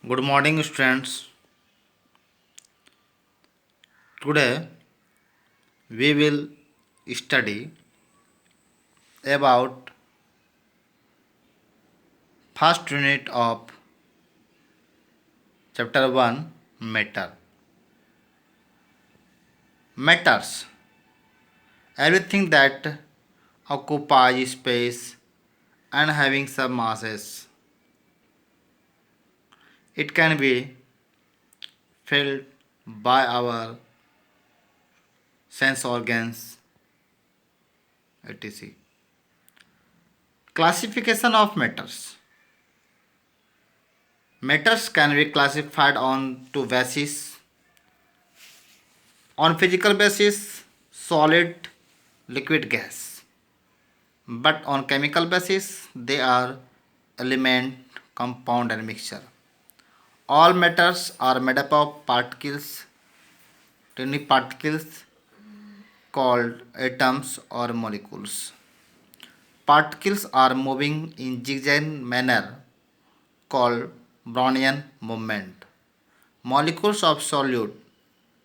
Good morning, students. Today we will study about first unit of chapter 1 matter. Matters everything that occupies space and having some masses. It can be felt by our sense organs, etc. Classification of matters. Matters can be classified on two bases. On physical basis, solid, liquid, gas. But on chemical basis, they are element, compound and mixture. All matters are made up of particles, tiny particles called atoms or molecules. Particles are moving in zigzag manner called Brownian movement. Molecules of solute,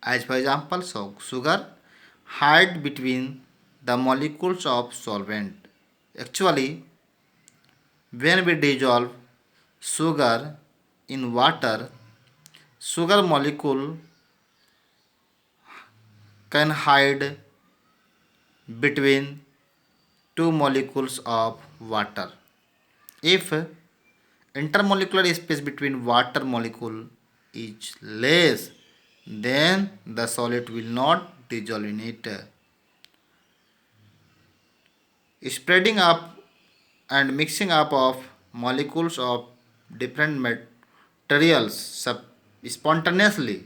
as for example sugar, hide between the molecules of solvent. Actually, when we dissolve sugar in water, sugar molecule can hide between two molecules of water. If intermolecular space between water molecule is less, then the solid will not dissolve in it. Spreading up and mixing up of molecules of different materials spontaneously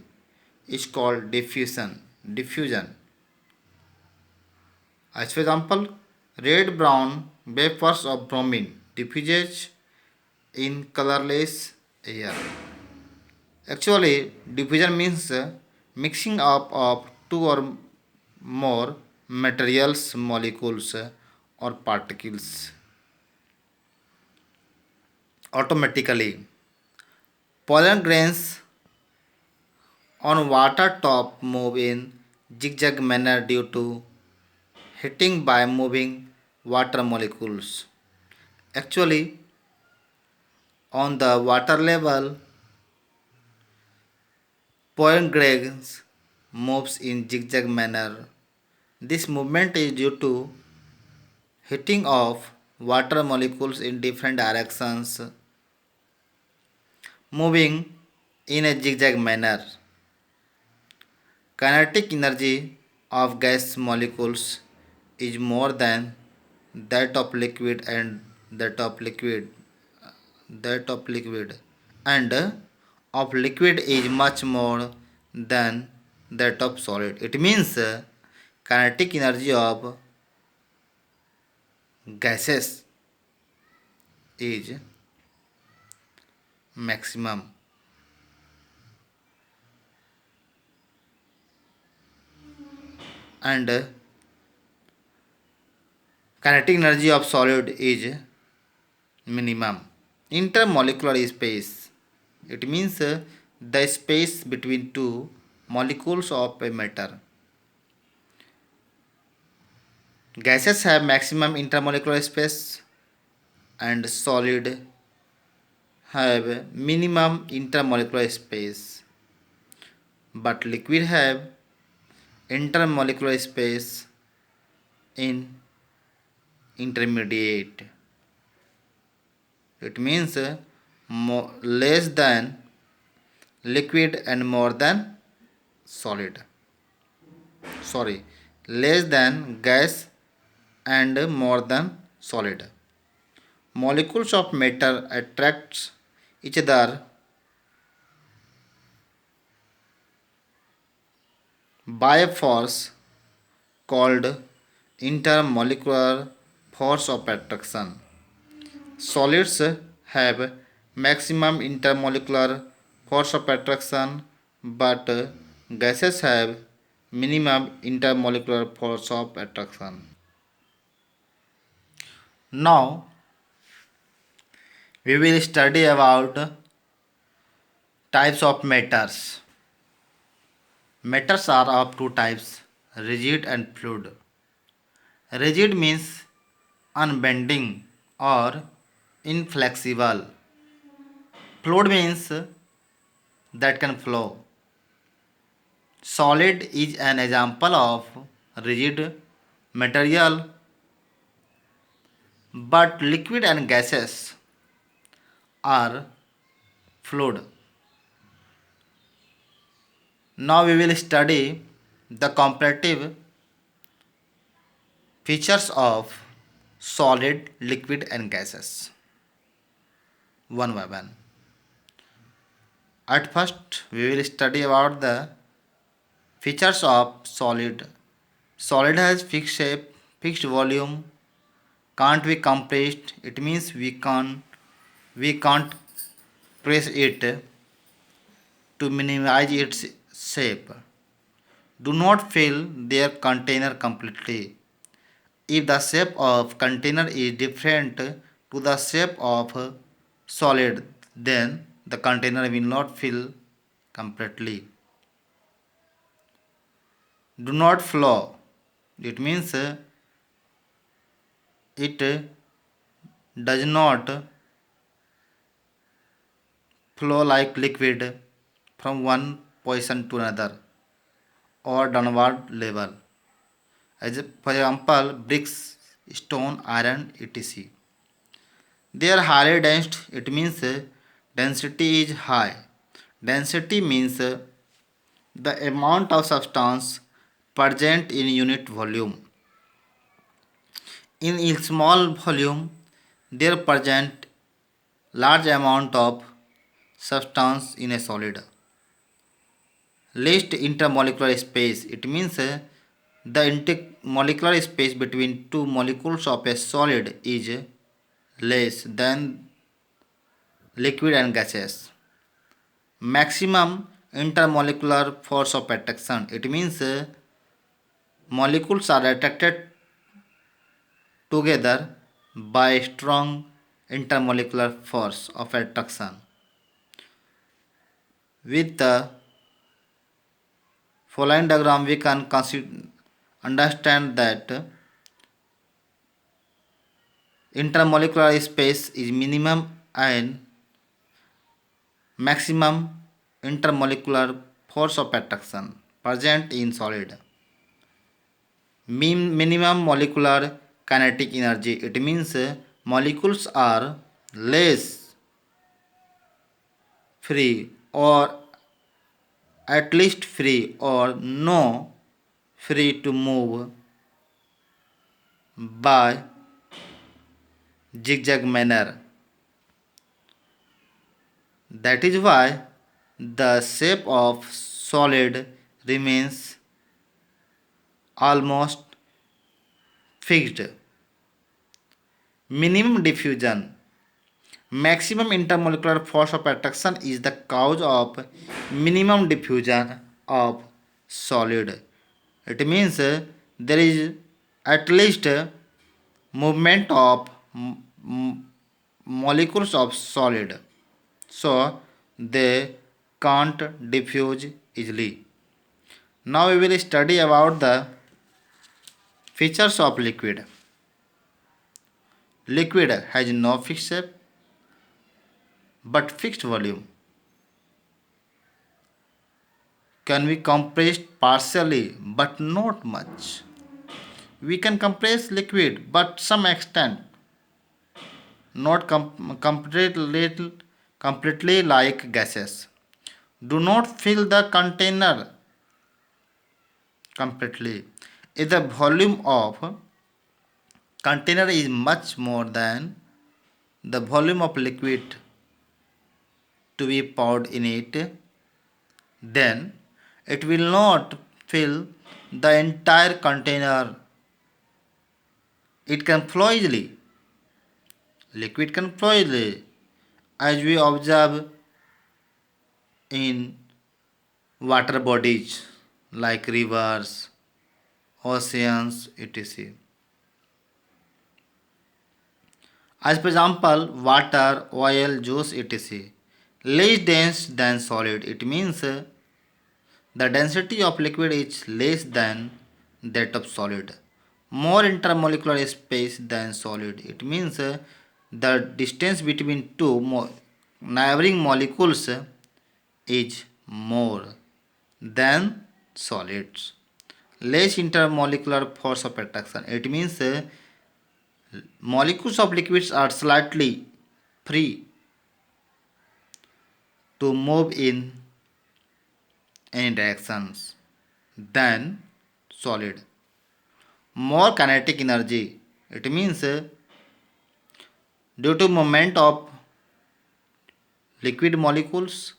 is called diffusion. Diffusion. As for example, red-brown vapors of bromine diffuses in colorless air. Actually, diffusion means mixing up of two or more materials, molecules, or particles automatically. Pollen grains on water top move in zigzag manner due to heating by moving water molecules. Actually, on the water level, pollen grains moves in zigzag manner. This movement is due to heating of water molecules in different directions, moving in a zigzag manner. Kinetic energy of gas molecules is more than that of liquid and that of liquid that of liquid and of liquid is much more than that of solid. It means kinetic energy of gases is maximum and kinetic energy of solid is minimum. Intermolecular space, it means the space between two molecules of a matter. Gases have maximum intermolecular space and solid have minimum intermolecular space, but liquid have intermolecular space in intermediate. It means less than liquid and more than solid. Sorry, less than gas and more than solid. Molecules of matter attracts each other by a force called intermolecular force of attraction. Solids have maximum intermolecular force of attraction, but gases have minimum intermolecular force of attraction. Now we will study about Types of matters. Matters are of two types, rigid and fluid. Rigid means unbending or inflexible. Fluid means that can flow. Solid is an example of rigid material, but liquid and gases are fluid. Now we will study the comparative features of solid, liquid and gases one by one. At first, we will study about the features of solid. Solid has fixed shape, fixed volume, can't be compressed. It means we can't press it to minimize its shape. Do not fill their container completely. If the shape of container is different to the shape of solid, then the container will not fill completely. Do not flow. It means it does not flow like liquid from one position to another or downward level. As for example, bricks, stone, iron, etc. They are highly dense. It means density is high. Density means the amount of substance present in unit volume. In a small volume, there present large amount of substance in a solid. Least intermolecular space. It means the intermolecular space between two molecules of a solid is less than liquid and gases. Maximum intermolecular force of attraction. It means molecules are attracted together by strong intermolecular force of attraction. With the following diagram, we can understand that intermolecular space is minimum and maximum intermolecular force of attraction present in solid. Minimum molecular kinetic energy. It means molecules are less free or at least free or no free to move by zigzag manner. That is why the shape of solid remains almost fixed. Minimum diffusion. Maximum intermolecular force of attraction is the cause of minimum diffusion of solid. It means there is at least movement of molecules of solid, so they can't diffuse easily. Now we will study about the features of liquid. Liquid has no fixed shape but fixed volume. Can be compressed partially but not much. We can compress liquid but some extent, not completely like gases. Do not fill the container completely. If the volume of container is much more than the volume of liquid to be poured in it, then it will not fill the entire container. It can flow easily. Liquid can flow easily, as we observe in water bodies like rivers, oceans, etc. As for example, water, oil, juice, etc. less dense than solid. It means the density of liquid is less than that of solid. More intermolecular space than solid. It means the distance between two neighboring molecules is more than solids. Less intermolecular force of attraction. It means molecules of liquids are slightly free to move in any directions than solid. More kinetic energy. It means due to movement of liquid molecules,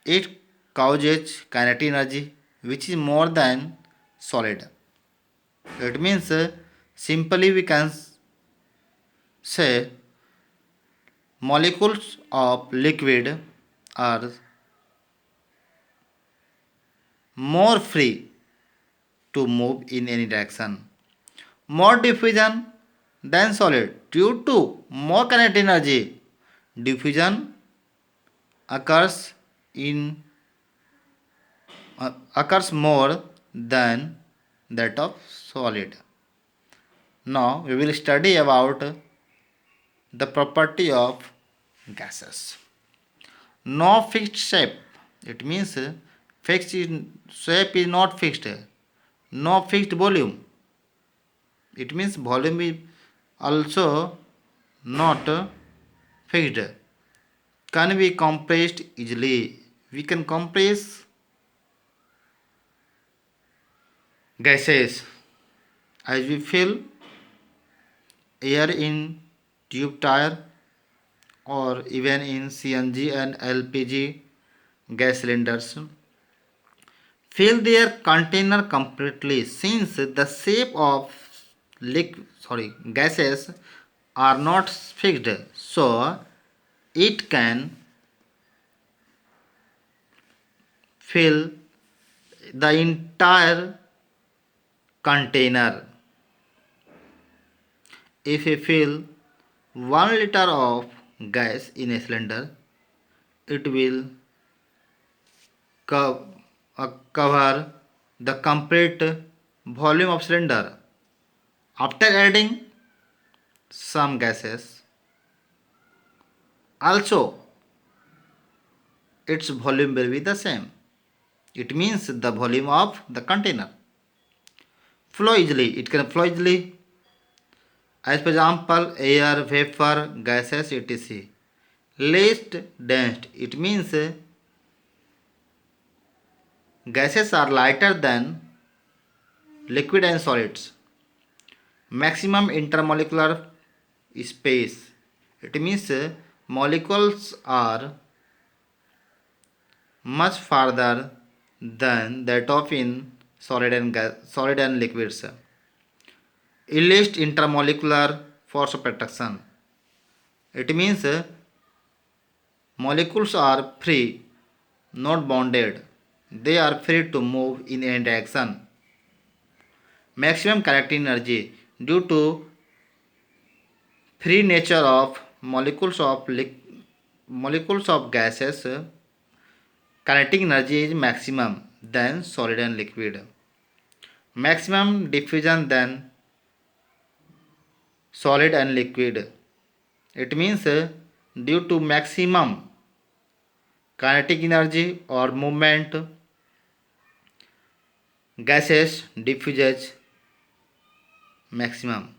it causes kinetic energy which is more than solid. It means simply we can say molecules of liquid are more free to move in any direction. More diffusion than solid due to more kinetic energy. Diffusion occurs in occurs more than that of solid. Now we will study about the property of gases. No fixed shape. It means fixed shape is not fixed. No fixed volume. It means volume is also not fixed. Can be compressed easily. We can compress gases as we fill air in tube tire or even in CNG and LPG gas cylinders. Fill their container completely since the shape of gases are not fixed, so it can fill the entire container. If we fill 1 liter of gas in a cylinder, it will cover the complete volume of cylinder. After adding some gases, also its volume will be the same. It means the volume of the container. Flow easily. It can flow easily. As for example, air, vapor, gases, etc. Less dense. It means gases are lighter than liquid and solids. Maximum intermolecular space. It means molecules are much farther than that of in solid and liquids. Least intermolecular force of attraction. It means molecules are free, not bounded. They are free to move in any direction. Maximum kinetic energy due to free nature of molecules of gases. Kinetic energy is maximum than solid and liquid. Maximum diffusion than solid and liquid. It means due to maximum kinetic energy or movement, gases diffuses maximum.